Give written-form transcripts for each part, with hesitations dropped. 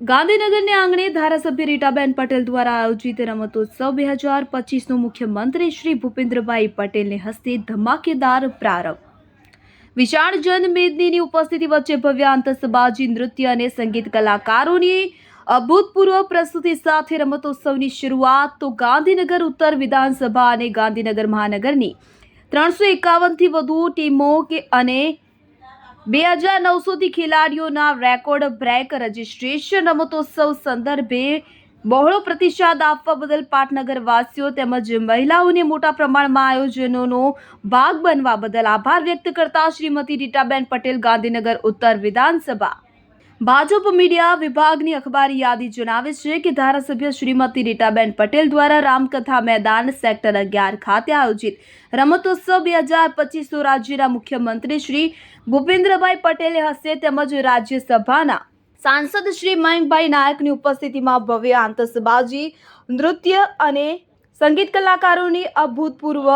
ગાંધીનગરને આંગણે ધારાસભ્ય રીટાબેન પટેલ દ્વારા આયોજિત રમતોત્સવ 2025નો મુખ્યમંત્રી શ્રી ભૂપેન્દ્રભાઈ પટેલને હસ્તે ધમાકેદાર પ્રારંભ. વિશાળ જનમેદનીની ઉપસ્થિતિ વચ્ચે ભવ્ય આતશબાજી, નૃત્ય અને સંગીત કલાકારોની અભૂતપૂર્વ પ્રસ્તુતિ સાથે રમતોત્સવની શરૂઆત તો ગાંધીનગર ઉત્તર વિધાનસભા અને ગાંધીનગર મહાનગરની 351થી વધુ ટીમો અને 2900થી ખેલાડીઓના રેકોર્ડ બ્રેક રજીસ્ટ્રેશન રમતોત્સવ સંદર્ભે બહોળો પ્રતિસાદ આપવા બદલ પાટનગરવાસીઓ તેમજ મહિલાઓને મોટા પ્રમાણમાં આયોજનોનો ભાગ બનવા બદલ આભાર વ્યક્ત કરતા શ્રીમતી રીટાબેન પટેલ, ગાંધીનગર ઉત્તર વિધાનસભા ભાજપ મીડિયા વિભાગની અખબારી યાદી જણાવે છે કે ધારાસભ્ય શ્રીમતી રીટાબેન પટેલ દ્વારા રામકથા મેદાન સેક્ટર 11 ખાતે આયોજિત રમતોત્સવ 2025 રાજ્યના મુખ્યમંત્રી શ્રી ભૂપેન્દ્રભાઈ પટેલે હસ્તે તેમજ રાજ્યસભાના સાંસદ શ્રી મયંકભાઈ નાયકની ઉપસ્થિતિમાં ભવ્ય આતશબાજી, નૃત્ય અને સંગીત કલાકારોની અભૂતપૂર્વ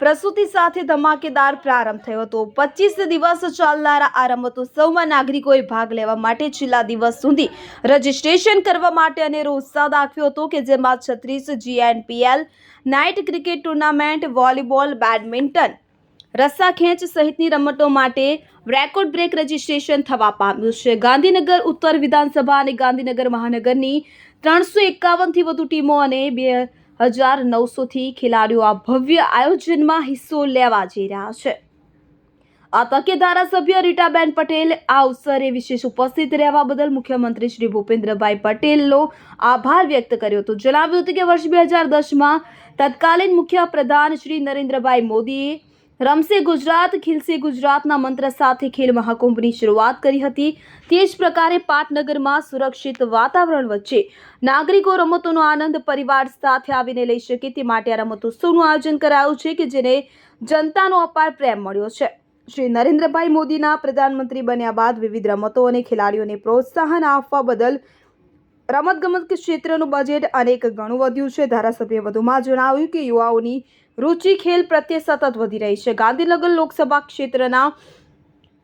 પ્રસ્તુતિ સાથે ધમાકેદાર પ્રારંભ થયો હતો. 25 દિવસ ચાલનારા આ રમતોત્સવમાં નાગરિકોએ ભાગ લેવા માટે છેલ્લા દિવસ સુધી રજીસ્ટ્રેશન કરવા માટે અનેરો ઉત્સાહ દાખવ્યો હતો કે જેમાં 36 GNPL, night cricket tournament, volleyball, badminton, રસ્સાખેંચ સહિતની રમતો માટે રેકોર્ડ બ્રેક રજીસ્ટ્રેશન થવા પામ્યું છે. ગાંધીનગર ઉત્તર વિધાનસભા અને ગાંધીનગર મહાનગરની 351થી વધુ ટીમો અને 2900થી ખેલાડીઓ આ ભવ્ય આયોજનમાં હિસ્સો લેવા જઈ રહ્યા છે. આ તકે ધારાસભ્ય રીટાબેન પટેલ આ અવસરે વિશેષ ઉપસ્થિત રહેવા બદલ મુખ્યમંત્રી શ્રી ભૂપેન્દ્રભાઈ પટેલનો આભાર વ્યક્ત કર્યો હતો. જણાવ્યું હતું કે વર્ષ 2010માં તત્કાલીન મુખ્યપ્રધાન શ્રી નરેન્દ્રભાઈ મોદીએ રમશે ગુજરાત, ખીલશે ગુજરાતના મંત્ર સાથે ખેલ મહાકુંભની શરૂઆત કરી હતી. તે જ પ્રકારે પાટનગરમાં સુરક્ષિત વાતાવરણ વચ્ચે નાગરિકો રમતોનો આનંદ પરિવાર સાથે આવીને લઈ શકે તે માટે આ રમતોત્સવનું આયોજન કરાયું છે કે જેને જનતાનો અપાર પ્રેમ મળ્યો છે. શ્રી નરેન્દ્રભાઈ મોદીના પ્રધાનમંત્રી બન્યા બાદ વિવિધ રમતો અને ખેલાડીઓને પ્રોત્સાહન આપવા બદલ રમતગમત ક્ષેત્રનું બજેટ અનેક ગણું વધ્યું છે. ધારાસભ્યએ વધુમાં જણાવ્યું કે યુવાઓની રુચિ ખેલ પ્રત્યે સતત વધી રહી છે. ગાંધીનગર લોકસભા ક્ષેત્રના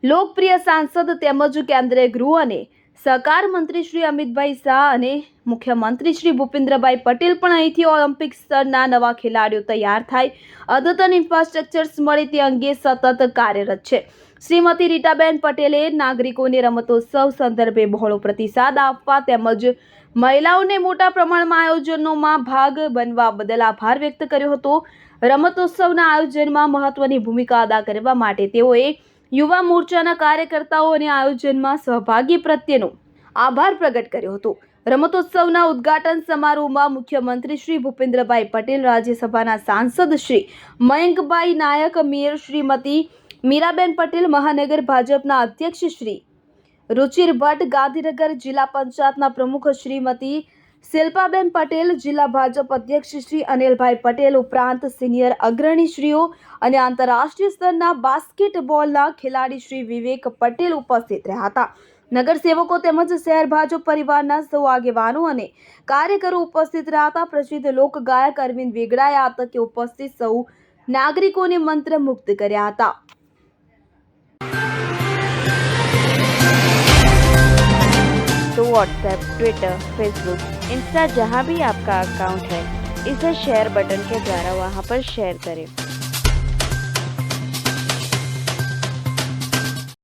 લોકપ્રિય સાંસદ તેમજ કેન્દ્રીય ગૃહ અને સહકાર મંત્રી શ્રી અમિતભાઈ શાહ અને મુખ્યમંત્રી શ્રી ભૂપેન્દ્રભાઈ પટેલ પણ અહીંથી ઓલિમ્પિક સ્તરના નવા ખેલાડીઓ તૈયાર થાય, અદ્યતન ઇન્ફ્રાસ્ટ્રક્ચર્સ મળે તે અંગે સતત કાર્યરત છે. શ્રીમતી રીટાબેન પટેલે નાગરિકોને રમતોત્સવ સંદર્ભે બહોળો પ્રતિસાદ આપવા તેમજ મહિલાઓને મોટા પ્રમાણમાં આયોજનોમાં ભાગ બનવા બદલ આભાર વ્યક્ત કર્યો હતો. રમતોત્સવના આયોજનમાં મહત્વની ભૂમિકા અદા કરવા માટે તેઓએ યુવા મોરચાના કાર્યકર્તાઓ અને આયોજનમાં સહભાગી પ્રત્યેનો આભાર પ્રગટ કર્યો હતો. રમતોત્સવના ઉદ્ઘાટન સમારોહમાં મુખ્યમંત્રી શ્રી ભૂપેન્દ્રભાઈ પટેલ, રાજ્યસભાના સાંસદ શ્રી મયંકભાઈ નાયક, મેયર શ્રીમતી મીરાબેન પટેલ, મહાનગર ભાજપના અધ્યક્ષ શ્રી રુચિર ભટ્ટ, ગાંધીનગર જિલ્લા પંચાયતના પ્રમુખ શ્રીમતી શિલ્પાબેન પટેલ, જિલ્લા ભાજપ અધ્યક્ષ શ્રી અનિલભાઈ પટેલ ઉપરાંત સિનિયર અગ્રણીશ્રીઓ અને આંતરરાષ્ટ્રીય સ્તરના બાસ્કેટબોલના ખેલાડી શ્રી વિવેક પટેલ ઉપસ્થિત રહ્યા હતા. નગરસેવકો તેમજ શહેર ભાજપ પરિવારના સૌ આગેવાનો અને કાર્યકરો ઉપસ્થિત રહ્યા હતા. પ્રસિદ્ધ લોકગાયક અરવિંદ વેગડાએ આ તકે ઉપસ્થિત સૌ નાગરિકોને મંત્રમુગ્ધ કર્યા હતા. तो व्हाट्सएप, ट्विटर, फेसबुक, इंस्टा जहाँ भी आपका अकाउंट है, इसे शेयर बटन के द्वारा वहाँ पर शेयर करें.